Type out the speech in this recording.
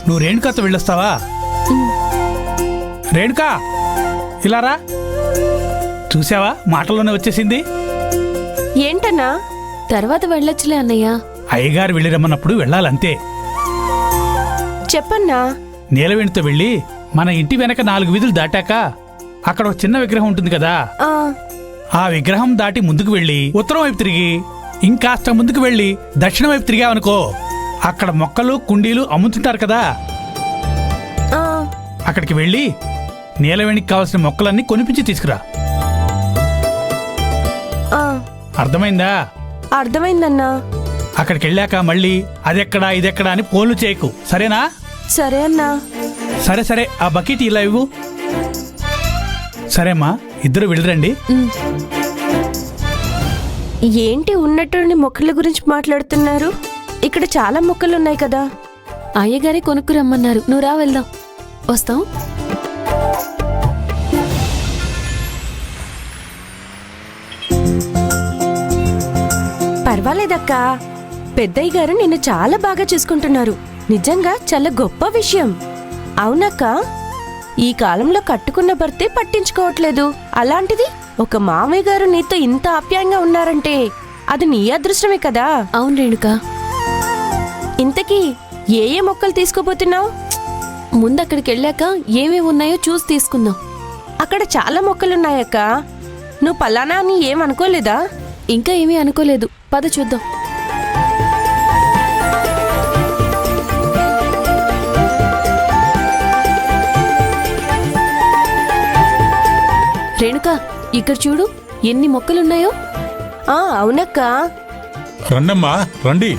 నువ్వు రేణుకాతో వెళ్ళొస్తావా? రేణుకా, ఇలా రా. చూసావా, మాటల్లోనే వచ్చేసింది. ఏంటన్నా? తర్వాత వెళ్ళొచ్చులే అన్నయ్య. అయ్యగారు వెళ్ళిరమ్మన్నప్పుడు వెళ్ళాలంతే. చెప్పన్నా. నీలవేణితో వెళ్ళి మన ఇంటి వెనక 4 వీధులు దాటాక అక్కడ ఒక చిన్న విగ్రహం ఉంటుంది కదా, ఆ విగ్రహం దాటి ముందుకు వెళ్ళి ఉత్తరం వైపు తిరిగి ఇంకాస్త ముందుకు వెళ్ళి దక్షిణం వైపు తిరిగావనుకో, అక్కడ మొక్కలు కుండీలు అమ్ముతుంటారు కదా, అక్కడికి వెళ్ళి నీలవేణికి కావాల్సిన మొక్కలన్నీ కొనిపించి తీసుకురా. అర్థమైందా? అర్థమైందన్నా. అక్కడికి వెళ్ళాక మళ్ళీ అదెక్కడా ఇదెక్కడా అని ఫోన్లు చేయకు, సరేనా? సరే అన్నా. సరే సరే, ఆ బకెట్ ఇలా ఇవ్వు. సరేమ్మా, ఇద్దరు వెళ్ళిరండి. ఏంటి ఉన్నట్టుండి మొక్కల గురించి మాట్లాడుతున్నారు? ఇక్కడ చాలా మొక్కలున్నాయి కదా. అయ్యగారే కొనుక్కు రమ్మన్నారు. నువ్వు రా, వెళ్దాం. వస్తాం. పర్వాలేదక్కా, పెద్దయ్య గారు నిన్ను చాలా బాగా చూసుకుంటున్నారు. నిజంగా చాలా గొప్ప విషయం. అవునక్క, ఈ కాలంలో కట్టుకున్న భర్తే పట్టించుకోవట్లేదు. అలాంటిది ఒక మామయ్య గారు నీతో ఇంత ఆప్యాయంగా ఉన్నారంటే అది నీ అదృష్టమే కదా. అవును రేణుక. ఇంతకీ ఏ ఏ మొక్కలు తీసుకోబోతున్నావు? ముందక్కడికి వెళ్ళాక ఏమేమి ఉన్నాయో చూసి తీసుకుందాం. అక్కడ చాలా మొక్కలున్నాయక్క. నువ్వు పలానా అని ఏమనుకోలేదా? ఇంకా ఏమీ అనుకోలేదు. పద చూద్దాం. రేణుక, ఇక్కడ చూడు ఎన్ని మొక్కలున్నాయో. అవునక్క. రండమ్మా రండి.